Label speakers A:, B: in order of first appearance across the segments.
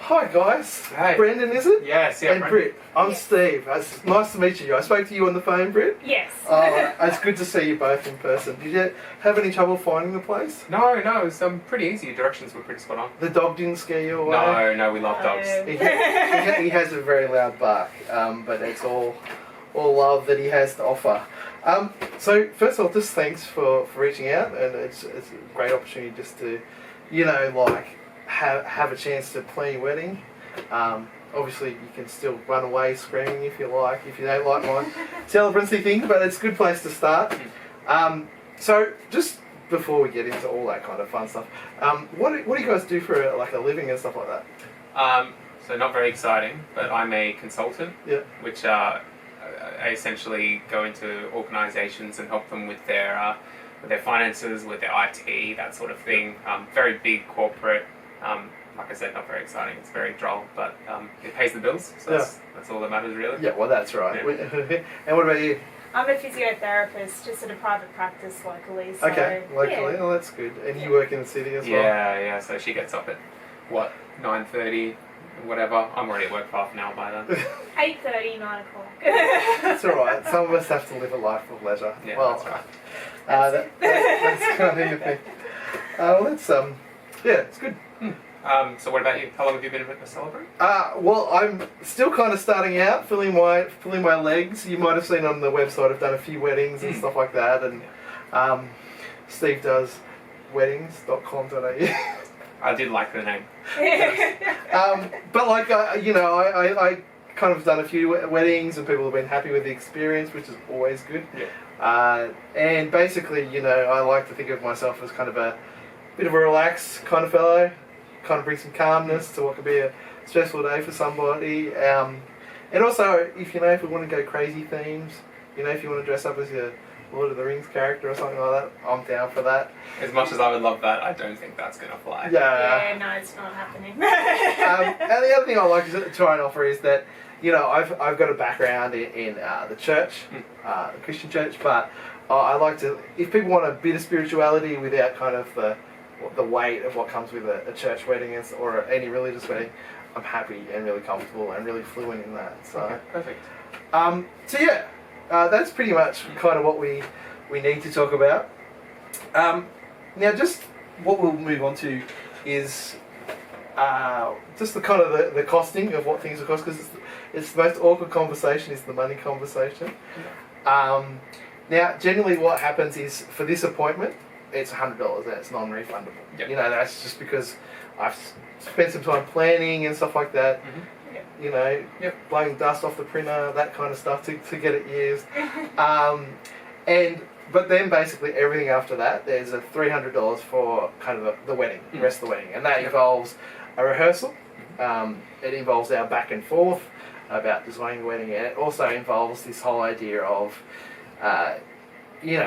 A: Hi guys.
B: Hey.
A: Brendan, is it?
B: Yes, yeah.
A: And Britt. I'm Steve. It's nice to meet you. I spoke to you on the phone, Britt.
C: Yes.
A: It's good to see you both in person. Did you have any trouble finding the place?
B: No, it was pretty easy. Directions were pretty spot on.
A: The dog didn't scare you away?
B: No, we love dogs.
A: He has a very loud bark, but it's all love that he has to offer. So first of all, just thanks for reaching out, and it's a great opportunity just to, have a chance to plan your wedding. Obviously, you can still run away screaming if you like, if you don't like my celebrancy thing, but it's a good place to start. So just before we get into all that kind of fun stuff, what do you guys do for a living and stuff like that?
B: So not very exciting, but I'm a consultant, which I essentially go into organisations and help them with their finances, with their IT, that sort of thing. Very big corporate. Like I said, not very exciting. It's very droll, but it pays the bills, so that's all that matters, really.
A: Yeah, well, that's right.
B: Yeah.
A: And what about you?
C: I'm a physiotherapist, just at a private practice locally. So,
A: okay, locally.
C: Yeah.
A: Oh, that's good. And you work in the city as well?
B: Yeah. So she gets up at 9:30, whatever. I'm already at work for half an hour by then.
C: 8:30, 9 o'clock.
A: That's all right. Some of us have to live a life of leisure.
B: Yeah,
A: well,
B: that's right.
A: That's kind of your thing. It's good.
B: So what about you? How long have you been a celebrant?
A: Well, I'm still kind of starting out, filling my legs. You might have seen on the website I've done a few weddings and stuff like that, and Steve does weddings.com.au.
B: I did like the name.
A: But I kind of done a few weddings, and people have been happy with the experience, which is always good.
B: Yeah.
A: And basically, I like to think of myself as kind of a bit of a relaxed kind of fellow. Kind of bring some calmness to what could be a stressful day for somebody. And also, if we want to go crazy themes, if you want to dress up as your Lord of the Rings character or something like that, I'm down for that.
B: As much as I would love that, I don't think that's going to fly.
A: Yeah,
C: no, it's not happening.
A: And the other thing I like to try and offer is that, I've got a background in the church, the Christian church, but I like to, if people want a bit of spirituality without kind of the weight of what comes with a church wedding or any religious wedding, I'm happy and really comfortable and really fluent in that. So
B: okay, perfect.
A: That's pretty much kind of what we need to talk about. Now, just what we'll move on to is just the kind of the costing of what things will cost, because it's the most awkward conversation is the money conversation. Now, generally what happens is for this appointment, it's $100 and it's non-refundable.
B: Yep.
A: That's just because I've spent some time planning and stuff like that.
B: Mm-hmm.
A: Blowing dust off the printer, that kind of stuff to get it used. But then basically everything after that, there's a $300 for kind of the wedding, the rest of the wedding, and that involves a rehearsal. It involves our back and forth about designing the wedding, and it also involves this whole idea of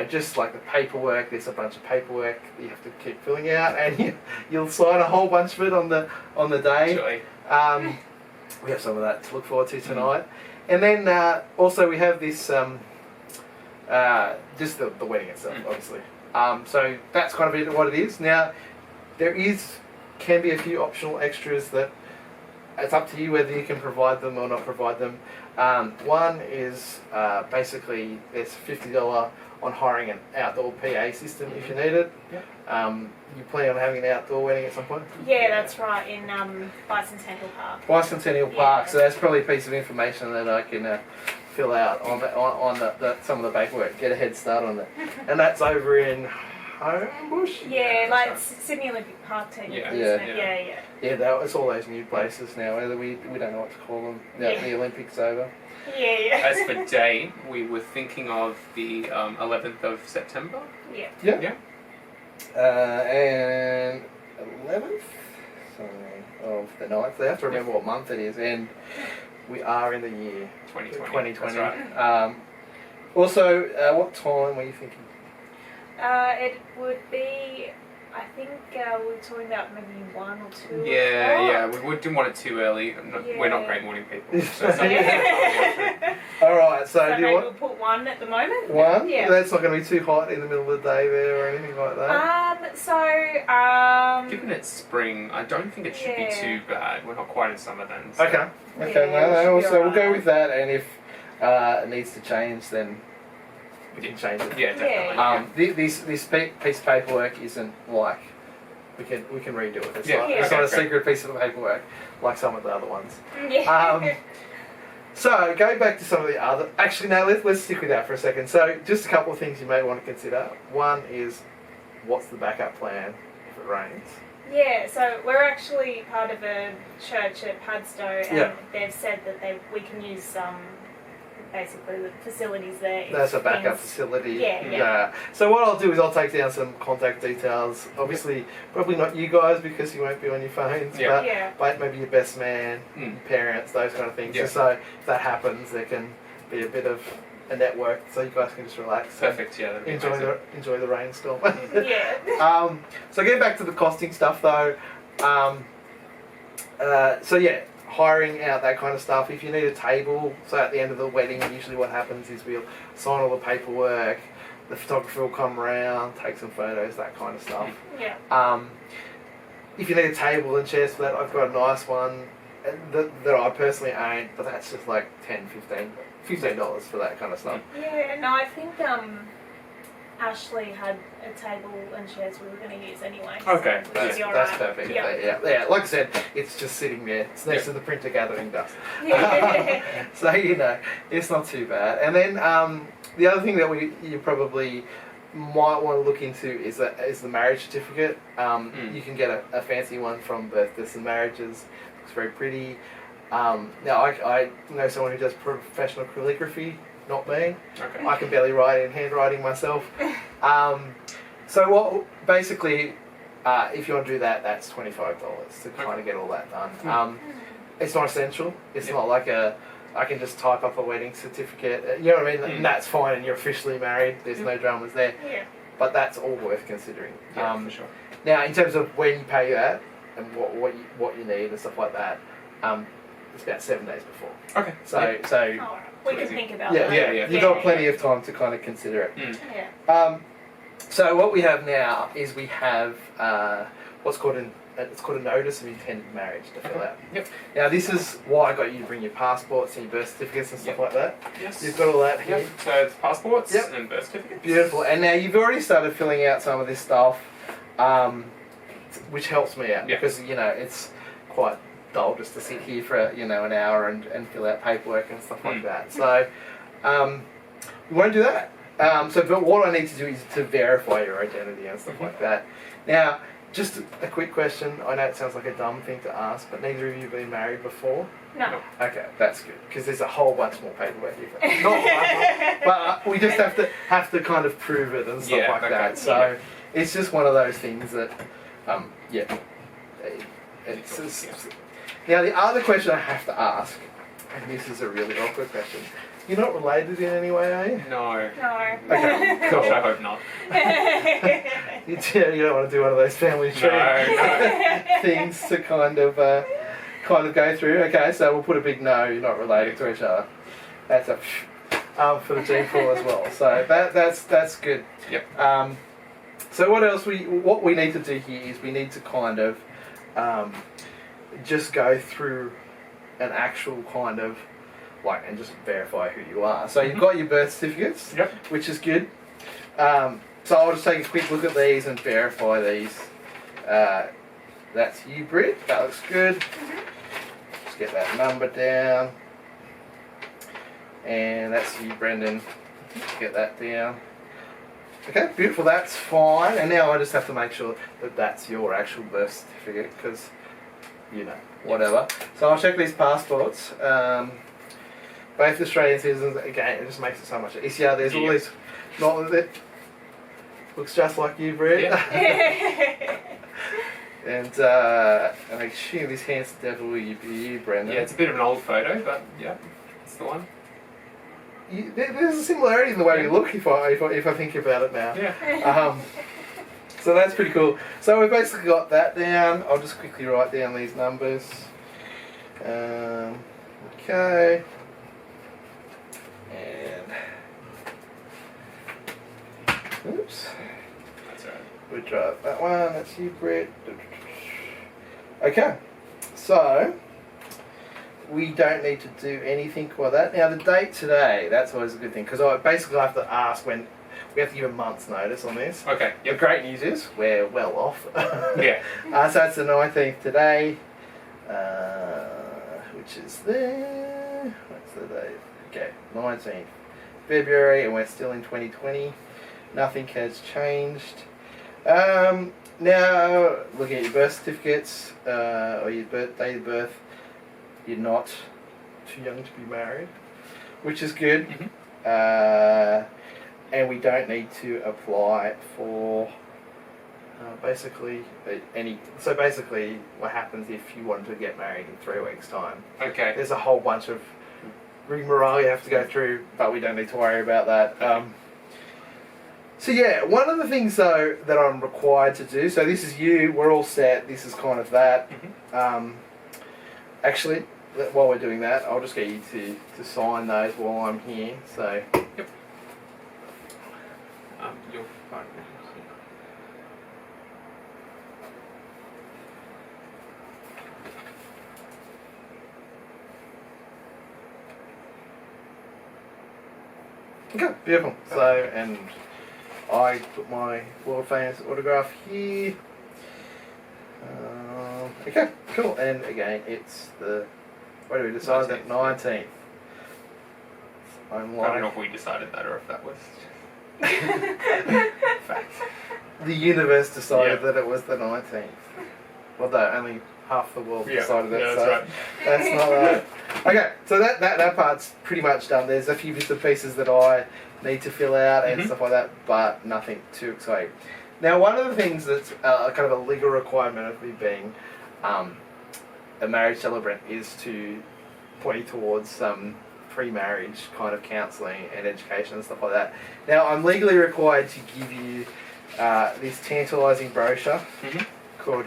A: just like the paperwork. There's a bunch of paperwork that you have to keep filling out, and you'll sign a whole bunch of it on the day.
B: Surely.
A: We have some of that to look forward to tonight. And then also we have this, just the wedding itself, obviously. So that's kind of what it is. Now, can be a few optional extras that it's up to you whether you can provide them or not provide them. One is basically there's $50 on hiring an outdoor PA system if you need it. You plan on having an outdoor wedding at some point?
C: Yeah, that's right, in Bicentennial Park.
A: Bicentennial Park, so that's probably a piece of information that I can fill out on some of the paperwork, get a head start on it. And that's over in Homebush?
C: Yeah, like Sydney Olympic Park technically, isn't it?
A: Yeah, it's all those new places now. We don't know what to call them. The Olympics over.
C: Yeah.
B: As for date, we were thinking of the 11th of September.
A: Yeah. And 11th of the 9th. They have to remember what month it is, and we are in the year 2020.
B: That's right.
A: Also, what time were you thinking?
C: It would be, I think we were talking about maybe 1 or 2.
B: Yeah. We didn't want it too early. We're not great morning people. So
A: Alright, so do you
C: maybe
A: want
C: we'll put 1 at the moment.
A: 1?
C: Yeah.
A: That's not going to be too hot in the middle of the day there or anything like that?
B: Given it's spring, I don't think it should be too bad. We're not quite in summer then. So.
A: Okay.
C: Yeah,
A: No. So we'll go with that, and if it needs to change, then we can change it.
B: Yeah, definitely.
A: This piece of paperwork isn't like we can redo it. It's, it's not a secret piece of paperwork like some of the other ones.
C: Yeah.
A: So going back to some of the other. Actually, no. Let's stick with that for a second. So just a couple of things you may want to consider. One is, what's the backup plan if it rains?
C: Yeah, so we're actually part of a church at Padstow, and they've said that we can use basically the facilities there.
A: That's a backup facility.
C: Yeah.
A: So what I'll do is I'll take down some contact details. Obviously, probably not you guys because you won't be on your phones. But maybe your best man, your parents, those kind of things.
B: Yeah.
A: So if that happens, there can be a bit of a network, so you guys can just relax.
B: Perfect. Yeah.
A: Enjoy the rainstorm.
C: Yeah.
A: So getting back to the costing stuff though. Hiring out that kind of stuff. If you need a table, so at the end of the wedding, usually what happens is we'll sign all the paperwork, the photographer will come around, take some photos, that kind of stuff.
C: Yeah.
A: If you need a table and chairs for that, I've got a nice one that I personally own, but that's just like $15 for that kind of stuff.
C: Yeah, no, I think Ashley had a table and chairs we were going to use anyway.
B: Okay,
C: so
A: that's perfect. Yeah. Like I said, it's just sitting there. It's next to the printer gathering dust. So it's not too bad. And then the other thing that you probably might want to look into is the marriage certificate. You can get a fancy one from Birthdays and Marriages. It's very pretty. Now I know someone who does professional calligraphy. Not me.
B: Okay.
A: I can barely write in handwriting myself. So what basically, if you want to do that, that's $25 to kind of get all that done. It's not essential. It's not like I can just type up a wedding certificate. You know what I mean? And that's fine, and you're officially married. There's no dramas there.
C: Yeah.
A: But that's all worth considering.
B: For sure.
A: Now, in terms of when you pay that and what you need and stuff like that, it's about 7 days before.
B: Okay.
A: So.
C: We can think about
A: that.
C: Yeah.
A: You've got plenty of time to kind of consider it.
C: Yeah.
A: So what we have now is we have what's called a notice of intended marriage to fill out.
B: Yep.
A: Now this is why I got you to bring your passports and your birth certificates and stuff like that.
B: Yes.
A: You've got all that here.
B: Yep. So it's passports and birth certificates.
A: Beautiful. And now you've already started filling out some of this stuff, which helps me out because it's quite dull just to sit here for an hour and fill out paperwork and stuff like that. So we won't do that. But what I need to do is to verify your identity and stuff like that. Now, just a quick question. I know it sounds like a dumb thing to ask, but neither of you have been married before?
C: No.
A: Okay, that's good because there's a whole bunch more paperwork here. Not much, but we just have to kind of prove it and stuff like that. So it's just one of those things that, Now, the other question I have to ask, and this is a really awkward question, you're not related in any way, are you?
B: No.
A: Okay, cool.
B: I hope not.
A: You don't want to do one of those family tree things to kind of go through. Okay, so we'll put a big no, you're not related to each other. That's a for the gene pool as well. So that's good.
B: Yep.
A: So what we need to do here is we need to kind of just go through an actual kind of and just verify who you are. So you've got your birth certificates, which is good. So I'll just take a quick look at these and verify these. That's you, Britt. That looks good. Just get that number down. And that's you, Brendan. Get that down. Okay, beautiful. That's fine. And now I just have to make sure that that's your actual birth certificate because, whatever. So I'll check these passports. Both Australian citizens. Again, it just makes it so much easier. There's all these. Not that looks just like you, Brett. And I assume this hands definitely be you, Brendan.
B: Yeah, it's a bit of an old photo, but it's the one. There's
A: a similarity in the way you look if I think about it now.
B: Yeah.
A: So that's pretty cool. So we've basically got that down. I'll just quickly write down these numbers. Okay. And oops.
B: That's right.
A: We drive that one. That's you, Brett. Okay. So we don't need to do anything with that. Now the date today, that's always a good thing because I basically have to ask when we have to give a month's notice on this.
B: Okay.
A: The great news is we're well off.
B: Yeah.
A: So it's the 19th today, which is there. What's the date? Okay, 19th February, and we're still in 2020. Nothing has changed. Now, looking at your birth certificates or your date of birth, you're not too young to be married, which is good. And we don't need to apply for basically any. So basically, what happens if you wanted to get married in 3 weeks' time?
B: Okay.
A: There's a whole bunch of rigmarole you have to go through, but we don't need to worry about that. So yeah, one of the things though that I'm required to do. So this is you. We're all set. This is kind of that. Actually, while we're doing that, I'll just get you to sign those while I'm here. So.
B: Yep. Your phone.
A: Okay, beautiful. So, and I put my world famous autograph here. Okay, cool. And again, it's the. What do we decide? That 19th. I'm
B: I
A: like.
B: don't know if we decided that or if that was fact.
A: The universe decided that it was the 19th. Well, no, only half the world decided that.
B: Yeah, that's
A: so
B: right.
A: That's not right. Okay, so that part's pretty much done. There's a few bits and pieces that I need to fill out and stuff like that, but nothing too exciting. Now, one of the things that's kind of a legal requirement of me being a marriage celebrant is to point you towards some pre-marriage kind of counselling and education and stuff like that. Now, I'm legally required to give you this tantalising brochure called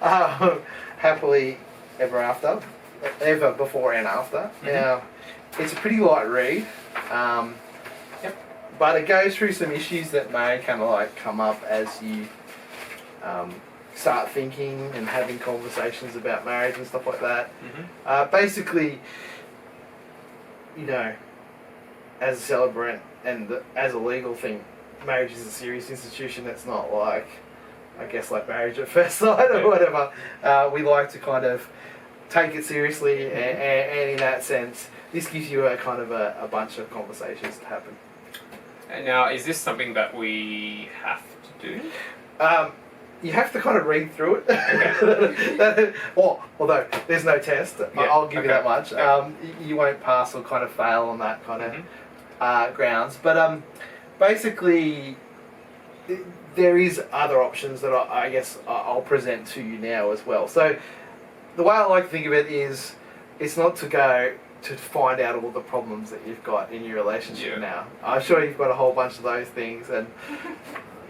A: Happily Ever After, Ever Before and After. Now, it's a pretty light read, but it goes through some issues that may kind of like come up as you start thinking and having conversations about marriage and stuff like that. Basically, you know, as a celebrant and as a legal thing, marriage is a serious institution. It's not like, I guess, like marriage at first sight or whatever. We like to kind of take it seriously, and in that sense, this gives you a kind of a bunch of conversations to happen.
B: And now, is this something that we have to do?
A: You have to kind of read through it. Well, although there's no test, I'll give you that much. You won't pass or kind of fail on that kind of grounds. But basically, there is other options that I guess I'll present to you now as well. So the way I like to think of it is, it's not to go to find out all the problems that you've got in your relationship now. I'm sure you've got a whole bunch of those things, and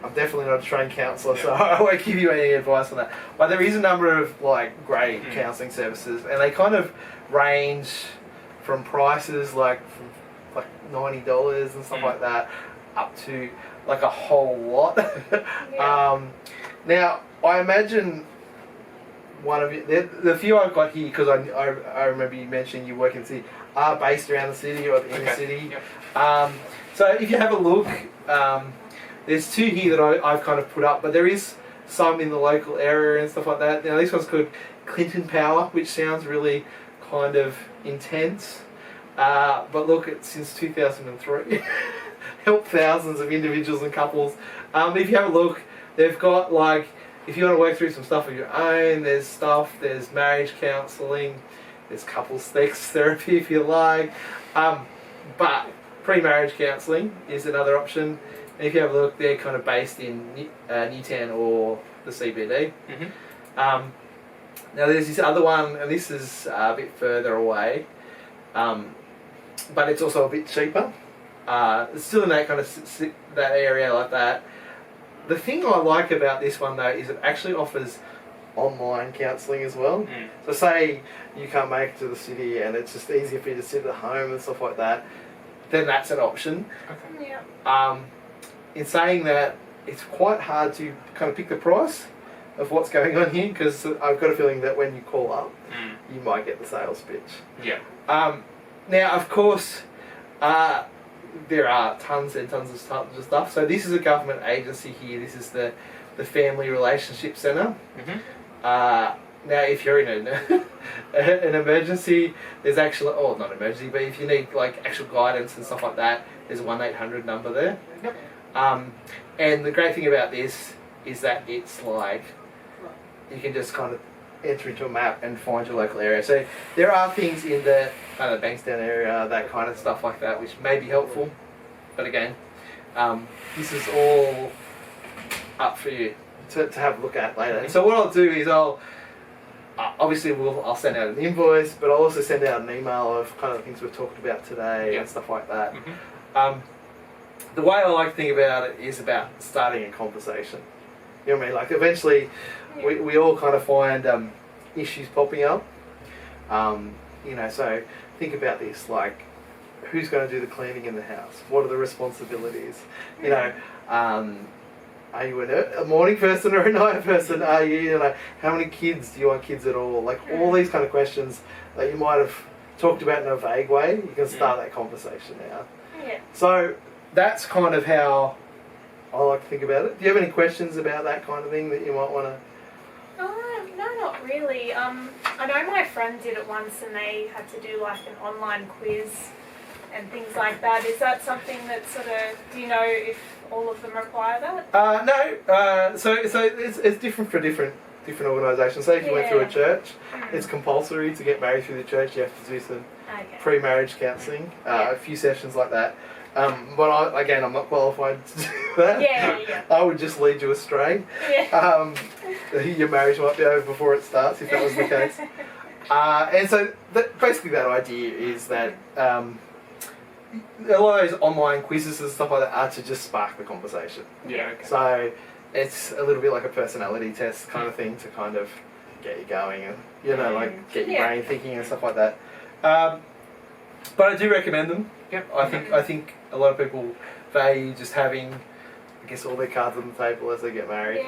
A: I'm definitely not a trained counsellor, so I won't give you any advice on that. But there is a number of like great counselling services, and they kind of range from prices like $90 and stuff like that, up to like a whole lot. Now, I imagine one of you, the few I've got here, because I remember you mentioning you work in the city, are based around the city or in the city. So if you have a look, there's two here that I've kind of put up, but there is some in the local area and stuff like that. Now this one's called Clinton Power, which sounds really kind of intense. But look, it's since 2003. Helped thousands of individuals and couples. If you have a look, they've got like, if you want to work through some stuff of your own, there's marriage counselling, there's couples sex therapy if you like. But pre-marriage counselling is another option. And if you have a look, they're kind of based in Newtown or the CBD. Now there's this other one, and this is a bit further away, but it's also a bit cheaper. It's still in that kind of that area like that, The thing I like about this one though is it actually offers online counselling as well. So say you can't make it to the city and it's just easier for you to sit at home and stuff like that, then that's an option.
C: Okay.
A: Yeah. In saying that, it's quite hard to kind of pick the price of what's going on here, because I've got a feeling that when you call up, you might get the sales pitch.
B: Yeah.
A: Now, of course, there are tons and tons of stuff. So this is a government agency here. This is the Family Relationship Centre. Now, if you're in an emergency, there's actually, not emergency, but if you need like actual guidance and stuff like that, there's a 1-800 number there.
B: Yep.
A: And the great thing about this is that it's like, you can just kind of enter into a map and find your local area. So there are things in the Bankstown area, that kind of stuff like that, which may be helpful. But again, this is all up for you to have a look at later. And so what I'll do is I'll send out an invoice, but I'll also send out an email of kind of the things we've talked about today and stuff like that. The way I like to think about it is about starting a conversation. You know what I mean? Like eventually, we all kind of find issues popping up. So think about this, like who's going to do the cleaning in the house? What are the responsibilities? Are you a morning person or a night person? Are you, how many kids? Do you want kids at all? Like all these kind of questions that you might have talked about in a vague way, you can start that conversation now.
C: Yeah.
A: So that's kind of how I like to think about it. Do you have any questions about that kind of thing that you might want to?
C: No, not really. I know my friend did it once and they had to do like an online quiz and things like that. Is that something that sort of, do you know if all of them require that?
A: No. So it's different for different organisations. So if you went through a church, it's compulsory to get married through the church. You have to do some pre-marriage counselling, a few sessions like that. But I'm not qualified to do that.
C: Yeah.
A: I would just lead you astray.
C: Yeah.
A: Your marriage might be over before it starts, if that was the case. And so basically that idea is that a lot of those online quizzes and stuff like that are to just spark the conversation.
B: Yeah. Okay.
A: So it's a little bit like a personality test kind of thing to kind of get you going and, get your brain thinking and stuff like that. But I do recommend them.
B: Yep.
A: I think a lot of people value just having, I guess, all their cards on the table as they get married.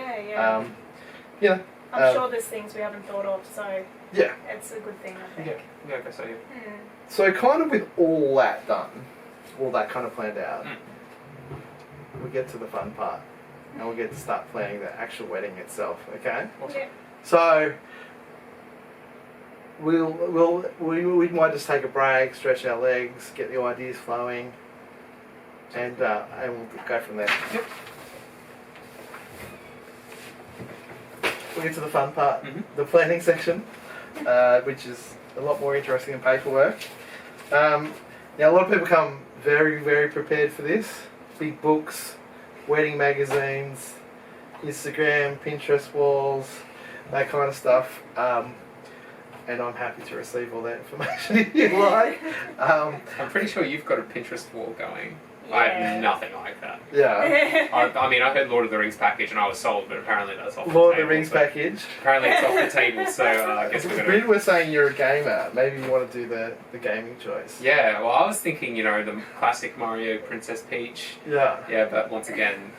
C: Yeah. I'm sure there's things we haven't thought of, so it's a good thing, I think.
B: Yeah, I guess so. Yeah.
A: So kind of with all that done, all that kind of planned out, we get to the fun part, and we get to start planning the actual wedding itself. Okay.
B: Awesome.
C: Yeah.
A: So we might just take a break, stretch our legs, get the ideas flowing, and we'll go from there.
B: Yep.
A: We'll get to the fun part, the planning section, which is a lot more interesting than paperwork. Now a lot of people come very, very prepared for this. Big books, wedding magazines, Instagram, Pinterest walls, that kind of stuff. And I'm happy to receive all that information if you like.
B: I'm pretty sure you've got a Pinterest wall going.
C: Yeah.
B: I have nothing like that.
A: Yeah.
B: I heard Lord of the Rings package and I was sold, but apparently that's off the
A: Lord
B: table.
A: of the Rings package.
B: Apparently it's off the table, so I guess we're going to...
A: We're saying you're a gamer. Maybe you want to do the gaming choice.
B: Yeah, well I was thinking, the classic Mario Princess Peach.
A: Yeah.
B: Yeah, but once again,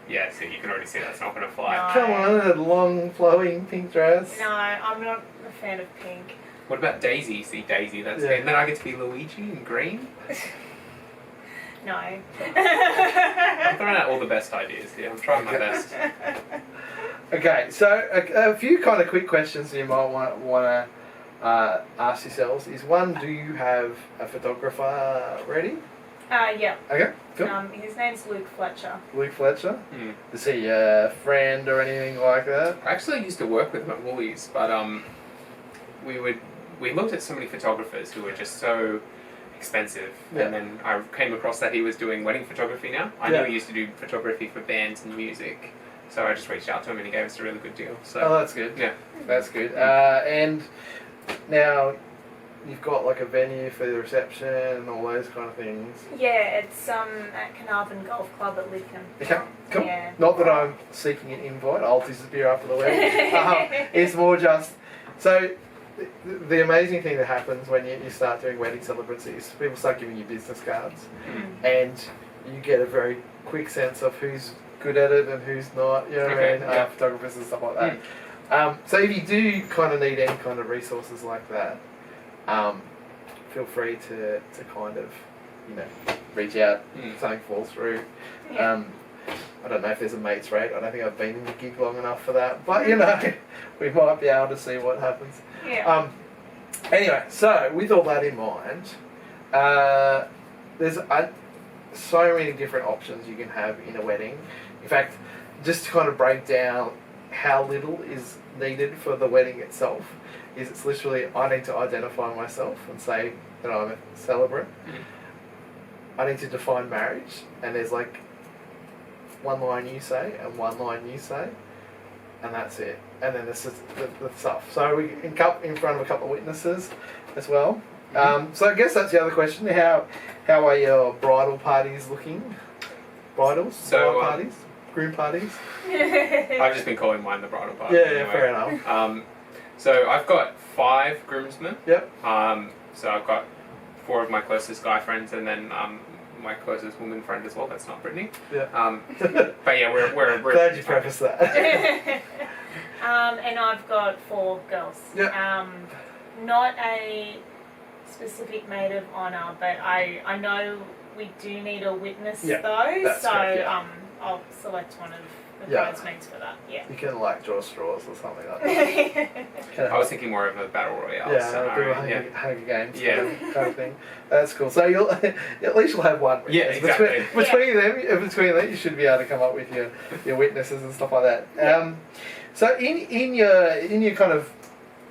B: so you can already see that's not going to fly.
C: No.
A: Come on, a long flowing pink dress.
C: No, I'm not a fan of pink.
B: What about Daisy? See Daisy, that's and then I get to be Luigi in green?
C: No.
B: I'm throwing out all the best ideas here. I'm trying my best.
A: Okay, so a few kind of quick questions you might want to ask yourselves is, one, do you have a photographer ready?
C: Yeah.
A: Okay, cool.
C: His name's Luke Fletcher.
A: Luke Fletcher? Is he a friend or anything like that?
B: I actually used to work with him at Woolies, but we looked at so many photographers who were just so expensive, and then I came across that he was doing wedding photography now. I knew he used to do photography for bands and music, so I just reached out to him and he gave us a really good deal. So
A: that's good.
B: Yeah,
A: that's good. And now you've got like a venue for the reception and all those kind of things.
C: Yeah, it's at Carnarvon Golf Club at Lidcombe.
A: Okay, cool.
C: Yeah.
A: Not that I'm seeking an invite. I'll disappear after the wedding. It's more just so. The amazing thing that happens when you start doing wedding celebrancies, people start giving you business cards, and you get a very quick sense of who's good at it and who's not. You know what I mean? Photographers and stuff like that. So if you do kind of need any kind of resources like that, feel free to kind of, reach out if something falls through.
C: Yeah.
A: I don't know if there's a mates rate. I don't think I've been in the gig long enough for that, but we might be able to see what happens.
C: Yeah.
A: Anyway, so with all that in mind, there's so many different options you can have in a wedding. In fact, just to kind of break down how little is needed for the wedding itself, is it's literally I need to identify myself and say that I'm a celebrant. I need to define marriage, and there's like one line you say and one line you say, and that's it. And then this is the stuff. So we in front of a couple of witnesses as well. So I guess that's the other question. How are your bridal parties looking? Bridal parties? Groom parties?
B: I've just been calling mine the bridal party.
A: Yeah,
B: anyway.
A: fair enough.
B: So I've got 5 groomsmen.
A: Yep.
B: So I've got 4 of my closest guy friends, and then my closest woman friend as well. That's not Brittany.
A: Yeah.
B: But yeah, we're
A: glad you prefaced that.
C: And I've got 4 girls.
A: Yep.
C: Not a specific maid of honour, but I know we do need a witness though.
A: That's
C: so
A: correct, yeah.
C: I'll select one of the
A: Yeah.
C: bridesmaids for that. Yeah.
A: You can like draw straws or something like that.
B: I was thinking more of a battle royale.
A: Yeah,
B: scenario.
A: Hunger Games
B: Yeah.
A: kind of thing. That's cool. So at least you'll have one witness.
B: Yeah, exactly.
A: Between them, you should be able to come up with your witnesses and stuff like that. So in your kind of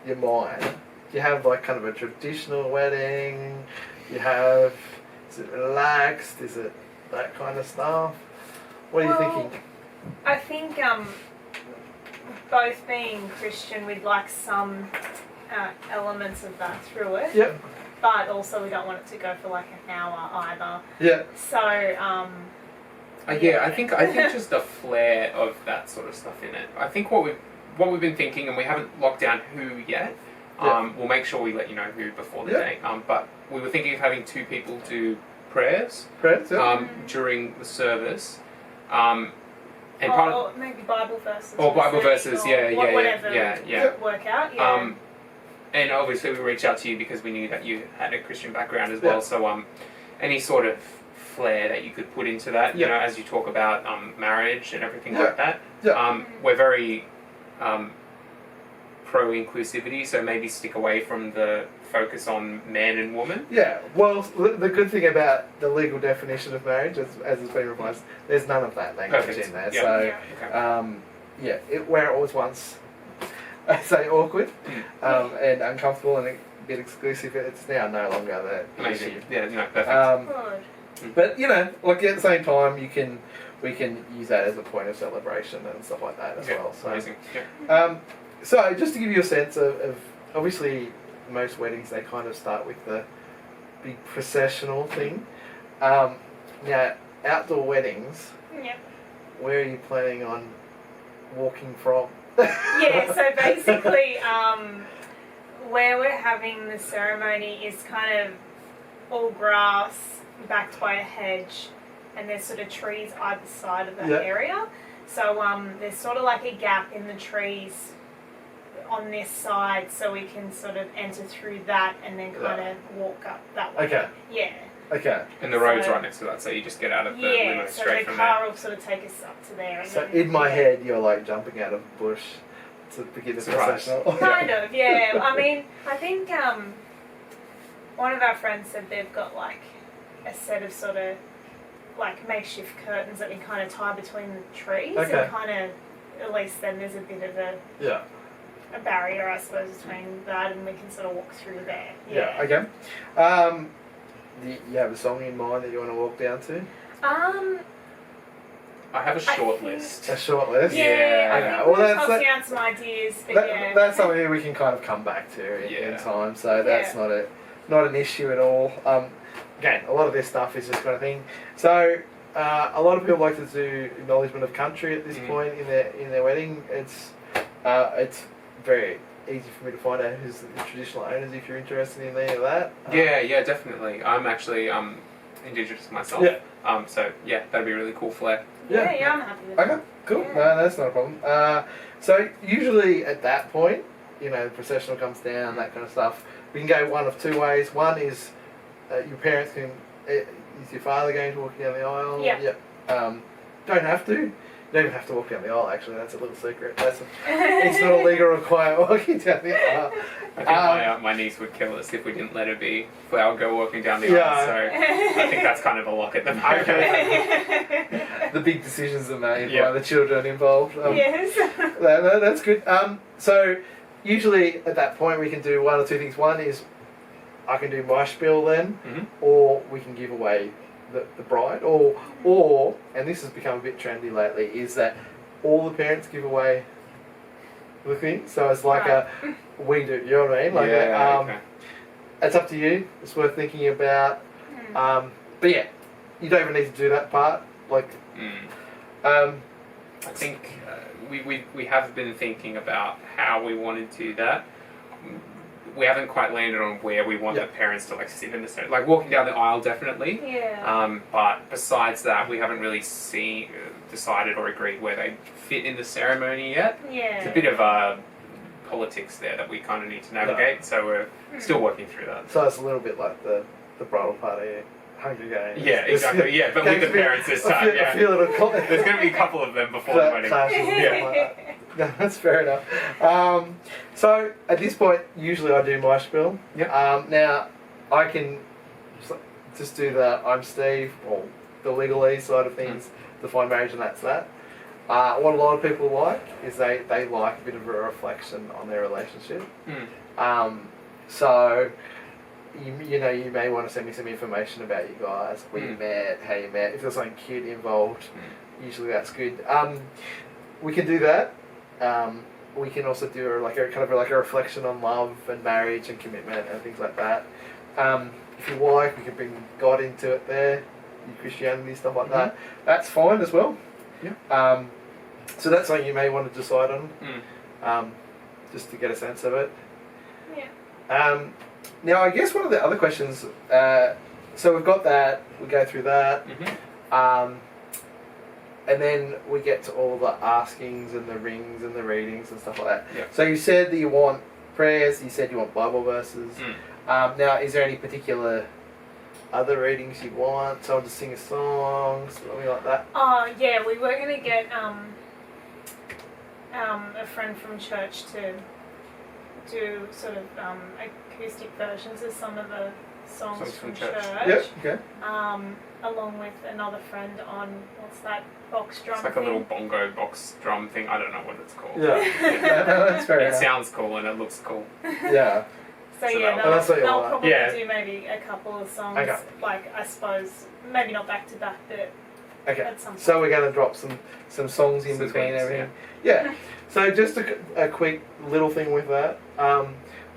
A: your mind, you have like kind of a traditional wedding. Is it relaxed? Is it that kind of stuff? What are you thinking?
C: I think both being Christian, we'd like some elements of that through it.
A: Yep.
C: But also we don't want it to go for like an hour either.
A: Yeah.
C: So
B: I think just a flair of that sort of stuff in it. I think what we've been thinking, and we haven't locked down who yet. We'll make sure we let you know who before the date. But we were thinking of having 2 people do prayers. During the service. And
C: or maybe Bible verses.
B: Or Bible verses,
C: whatever work out. Yeah.
B: And obviously we reached out to you because we knew that you had a Christian background as well. So any sort of flair that you could put into that, as you talk about marriage and everything like that. We're very pro-inclusivity, so maybe stick away from the focus on man and woman. Yeah, well, the good thing about the legal definition of marriage, as it's been revised, there's none of that language in there. So, where it was once, I say awkward and uncomfortable and a bit exclusive, it's now no longer the issue. Yeah, no, perfect.
A: But like at the same time, we can use that as a point of celebration and stuff like that as well. So,
B: amazing.
A: So just to give you a sense of obviously most weddings, they kind of start with the big processional thing. Now, outdoor weddings, where are you planning on walking from?
C: So basically, where we're having the ceremony is kind of all grass backed by a hedge, and there's sort of trees either side of that area. So there's sort of like a gap in the trees on this side, so we can sort of enter through that and then kind of walk up that way.
A: Okay.
C: Yeah.
A: Okay.
B: And the road's right next to that, so you just get out of the limo straight from there.
C: So the car will sort of take us up to there. And
A: so in my head, you're like jumping out of a bush to begin the processional.
C: Kind of, yeah. I mean, I think one of our friends said they've got like a set of sort of like makeshift curtains that we kind of tie between the trees, and kind of at least then there's a bit of a barrier, I suppose, between that, and we can sort of walk through there.
A: Okay. Do you have a song in mind that you want to walk down to?
B: I have a short list.
A: A short list?
C: Yeah,
B: Yeah.
C: I think
A: Well,
C: we'll
A: that's-
C: toss you out some ideas, but yeah.
A: That's something we can kind of come back to in time, so that's not an issue at all. Again, a lot of this stuff is just kind of thing. So a lot of people like to do acknowledgement of country at this point in their wedding. It's very easy for me to find out who's the traditional owners if you're interested in any of that.
B: Yeah, definitely. I'm actually Indigenous myself.
A: Yeah.
B: So yeah, that'd be really cool flair.
C: Yeah, I'm happy with that.
A: Okay, cool.
C: Yeah.
A: No, that's not a problem. So usually at that point, the processional comes down, that kind of stuff. We can go one of two ways. One is your parents can. Is your father going to walk down the aisle?
C: Yeah.
A: Yep. Don't have to. You don't even have to walk down the aisle. Actually, that's a little secret. It's not a legal requirement walking down the aisle.
B: I think my niece would kill us if we didn't let her be. If I would go walking down the aisle. So I think that's kind of a lock at the moment.
A: Okay. The big decisions are made by the children involved.
C: Yes.
A: No, that's good. So usually at that point we can do one or two things. One is I can do my spiel then, or we can give away the bride, or and this has become a bit trendy lately, is that all the parents give away the thing. So it's like we do. You know what I mean? Like
B: okay.
A: It's up to you. It's worth thinking about. But yeah, you don't even need to do that part. Like,
B: I think we have been thinking about how we want to do that. We haven't quite landed on where we want the parents to sit in the center. Like walking down the aisle, definitely.
C: Yeah.
B: But besides that, we haven't really decided or agreed where they fit in the ceremony yet.
C: Yeah.
B: It's a bit of politics there that we kind of need to navigate. So we're still working through that.
A: So it's a little bit like the brodal party. Hunger Games.
B: Yeah, exactly. Yeah, but with the parents this time.
A: I feel
B: There's going to be a couple of them before the wedding.
A: No, that's fair enough. So at this point, usually I do my spiel.
B: Yep.
A: Now, I can just do the I'm Steve, or the legalese side of things, define marriage, and that's that. What a lot of people like is they like a bit of a reflection on their relationship. So, you may want to send me some information about you guys, where you met, how you met. If there's something cute involved, usually that's good. We can do that. We can also do a reflection on love and marriage and commitment and things like that. If you like, we can bring God into it there, Christianity, stuff like that. That's fine as well.
B: Yeah.
A: So that's something you may want to decide on, just to get a sense of it.
C: Yeah.
A: Now, I guess one of the other questions, so we've got that, we go through that, and then we get to all the askings and the rings and the readings and stuff like that.
B: Yep.
A: So you said that you want prayers, you said you want Bible verses. Now, is there any particular other readings you want? Someone to sing a song, something like that?
C: Yeah, we were going to get a friend from church to do sort of acoustic versions of some of the songs from church.
A: Yep, okay.
C: Along with another friend on, what's that box drum
B: It's like
C: thing?
B: a little bongo box drum thing. I don't know what it's called.
A: Yeah. No, that's fair
B: It
A: enough.
B: sounds cool and it looks cool.
A: Yeah.
C: So
B: So
C: yeah,
B: that's
A: what you
C: they'll
A: want.
C: probably
B: Yeah.
C: do maybe a couple of songs,
A: Okay.
C: like I suppose, maybe not back to back, but
A: Okay.
C: at some point.
A: So we're going to drop some songs in
B: Some
A: between
B: songs,
A: everything. Yeah. So just a quick little thing with that.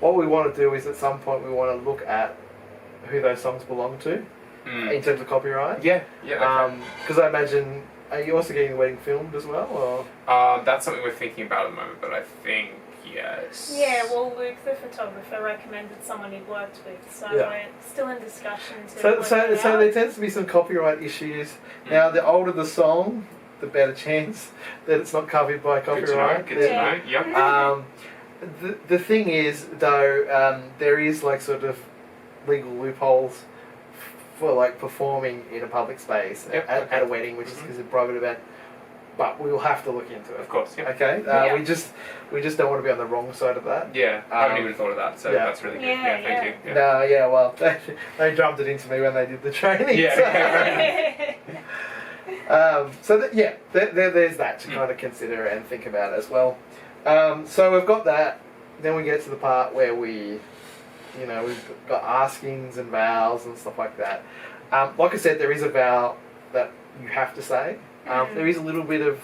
A: What we want to do is at some point we want to look at who those songs belong to in terms of copyright.
B: Yeah.
A: Because I imagine, are you also getting the wedding filmed as well? Or?
B: That's something we're thinking about at the moment, but I think yes.
C: Yeah, well, Luke, the photographer, recommended someone he'd worked with, so we're still in discussion to
A: So
C: work it out.
A: there tends to be some copyright issues. Now, the older the song, the better chance that it's not covered by copyright.
B: Good to know. Yep.
A: The thing is, though, there is sort of legal loopholes for performing in a public space at a wedding, which is a private event. But we will have to look into it.
B: Of course. Yeah.
A: Okay. We just don't want to be on the wrong side of that.
B: Yeah. I haven't even thought of that, so that's really good.
C: Yeah,
B: Thank you. Yeah.
A: No. Yeah. Well, they drummed it into me when they did the training.
B: Yeah.
A: There's that to kind of consider and think about as well. So we've got that. Then we get to the part where we've got askings and vows and stuff like that. Like I said, there is a vow that you have to say. There is a little bit of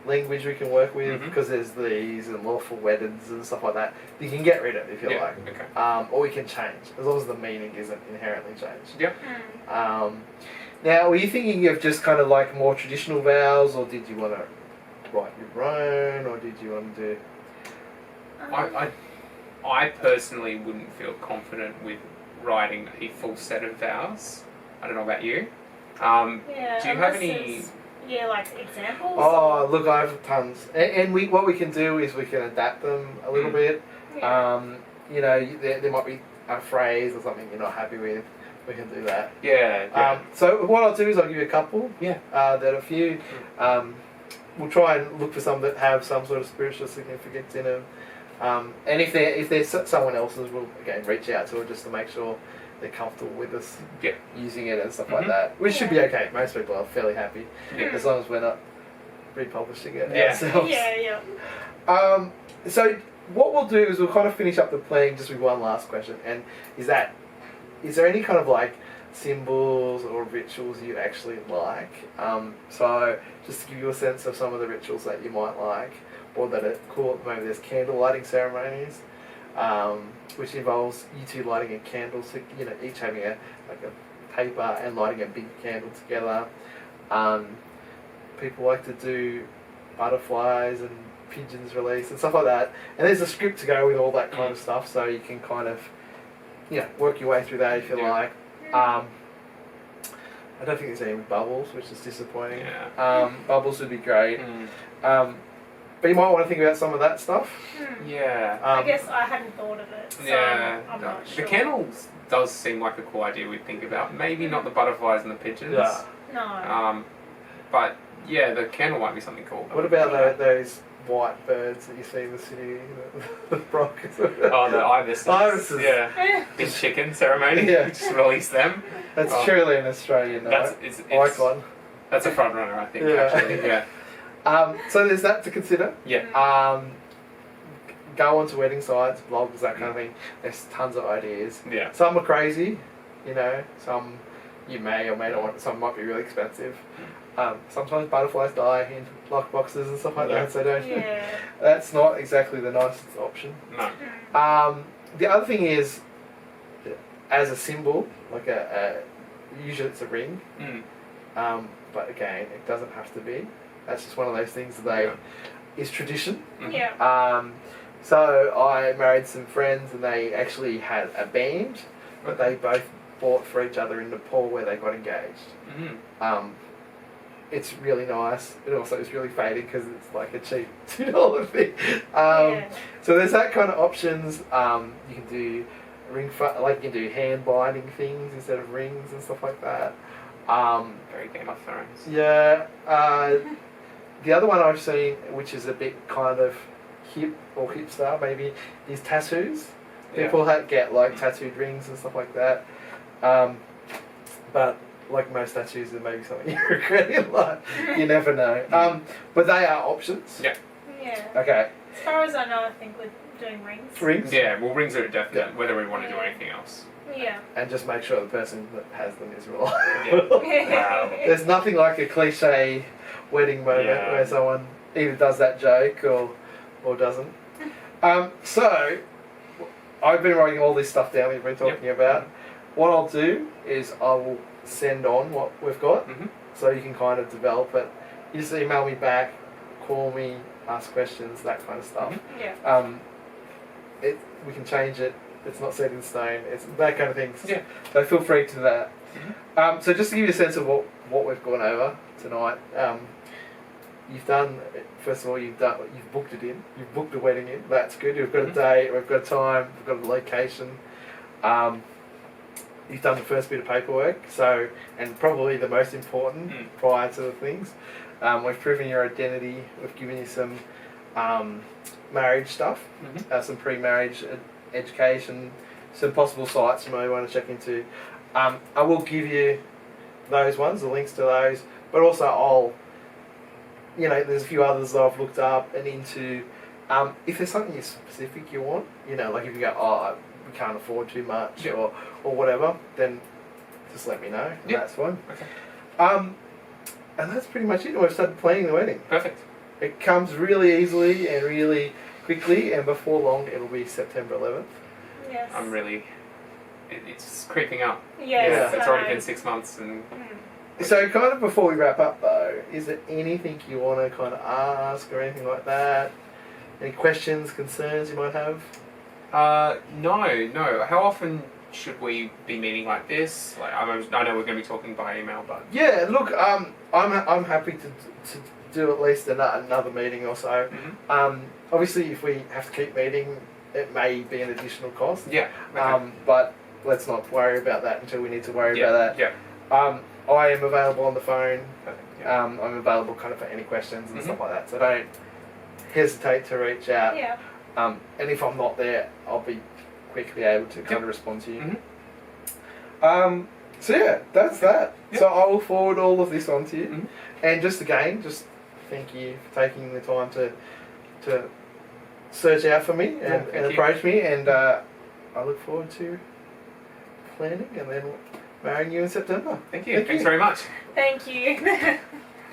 A: language we can work with,
B: Mhm.
A: because there's these and lawful weddings and stuff like that. You can get rid of if you like.
B: Okay.
A: Or we can change, as long as the meaning isn't inherently changed.
B: Yep.
A: Now, were you thinking of just kind of like more traditional vows, or did you want to write your own, or did you want to do...
B: I personally wouldn't feel confident with writing a full set of vows. I don't know about you.
C: Yeah,
B: do you have any...
C: like examples?
A: Oh, look, I have tons. And what we can do is we can adapt them a little bit.
C: Yeah.
A: You know, there might be a phrase or something you're not happy with. We can do that.
B: Yeah.
A: So what I'll do is I'll give you a couple.
B: Yeah.
A: That a few. We'll try and look for some that have some sort of spiritual significance in them. And if there's someone else's, we'll again reach out to them just to make sure they're comfortable with us using it and stuff like that. Which should be okay. Most people are fairly happy as long as we're not republishing it ourselves.
C: Yeah.
A: So what we'll do is we'll kind of finish up the playing just with one last question, and is there any kind of like symbols or rituals you actually like? So just to give you a sense of some of the rituals that you might like, or that are cool at the moment, there's candle lighting ceremonies, which involves you two lighting a candle, so, you know, each having a paper and lighting a big candle together. People like to do butterflies and pigeons release and stuff like that, and there's a script to go with all that kind of stuff, so you can kind of, you know, work your way through that if you like. I don't think there's any with bubbles, which is disappointing. Bubbles would be great. But you might want to think about some of that stuff.
B: Yeah.
C: I guess I hadn't thought of it, so I'm not sure.
B: The candles does seem like a cool idea we'd think about. Maybe not the butterflies and the pigeons.
A: Yeah.
C: No.
B: But yeah, the candle might be something cool.
A: What about those white birds that you see in the city? The brockets.
B: Oh, the ibises.
A: Ibises.
B: Yeah. Big chicken ceremony.
A: Yeah.
B: Just release them.
A: That's truly an Australian icon.
B: That's a front runner, I think, actually. Yeah.
A: So there's that to consider.
B: Yeah.
A: Go onto wedding sites, blogs, that kind of thing. There's tons of ideas.
B: Yeah.
A: Some are crazy, you know. Some you may or may not want. Some might be really expensive. Sometimes butterflies die in lock boxes and stuff like that. So don't.
C: Yeah.
A: That's not exactly the nicest option.
B: No.
A: The other thing is, as a symbol, like usually it's a ring. But again, it doesn't have to be. That's just one of those things that is tradition.
C: Yeah.
A: So I married some friends, and they actually had a band that they both bought for each other in Nepal where they got engaged. It's really nice. It also is really faded because it's like a cheap $2 thing. So there's that kind of options. You can do you can do hand binding things instead of rings and stuff like that.
B: Very Game of Thrones.
A: Yeah. The other one I've seen, which is a bit kind of hip or hipster maybe, is tattoos. People get like tattooed rings and stuff like that. But like most tattoos, there may be something you regret in life. You never know. But they are options.
B: Yeah.
C: Yeah.
A: Okay.
C: As far as I know, I think we're doing rings.
A: Rings?
B: Yeah, well, rings are definite, whether we want to do anything else.
C: Yeah.
A: And just make sure the person that has them is reliable.
B: Wow.
A: There's nothing like a cliche wedding moment where someone either does that joke or doesn't. So, I've been writing all this stuff down we've been talking about. What I'll do is I will send on what we've got, so you can kind of develop it. You just email me back, call me, ask questions, that kind of stuff. We can change it. It's not set in stone. It's that kind of thing. So feel free to that. So just to give you a sense of what we've gone over tonight. You've done, first of all, you've booked it in. You've booked a wedding in. That's good. We've got a date. We've got a time. We've got a location. You've done the first bit of paperwork. So, and probably the most important prior to the things. We've proven your identity. We've given you some marriage stuff, some pre-marriage education, some possible sites you may want to check into. I will give you those ones, the links to those, but also there's a few others that I've looked up and into. If there's something specific you want, like if you go, we can't afford too much or whatever, then just let me know. And that's fine. And that's pretty much it. We've started planning the wedding.
B: Perfect.
A: It comes really easily and really quickly, and before long it'll be September 11th.
C: Yes.
B: I'm really. It's creeping up.
C: Yes.
B: It's already been 6 months, and
A: So, kind of before we wrap up, though, is there anything you want to kind of ask or anything like that? Any questions, concerns you might have?
B: no. How often should we be meeting like this? Like, I know we're going to be talking by email, but
A: Yeah, look, I'm happy to do at least another meeting or so. Obviously, if we have to keep meeting, it may be an additional cost.
B: yeah. Okay.
A: But let's not worry about that until we need to worry about that.
B: Yeah.
A: I am available on the phone.
B: Perfect. Yeah.
A: I'm available kind of for any questions and stuff like that. So don't hesitate to reach out.
C: Yeah.
A: And if I'm not there, I'll be quickly able to kind of respond to you. So yeah, that's that.
B: Yep.
A: So I will forward all of this on to you.
B: Mhm.
A: And just thank you for taking the time to search out for me and
B: Thank you.
A: approach me. And I look forward to planning and then marrying you in September.
B: Thank you.
A: Thank
B: Thanks
A: you.
B: very much.
C: Thank you.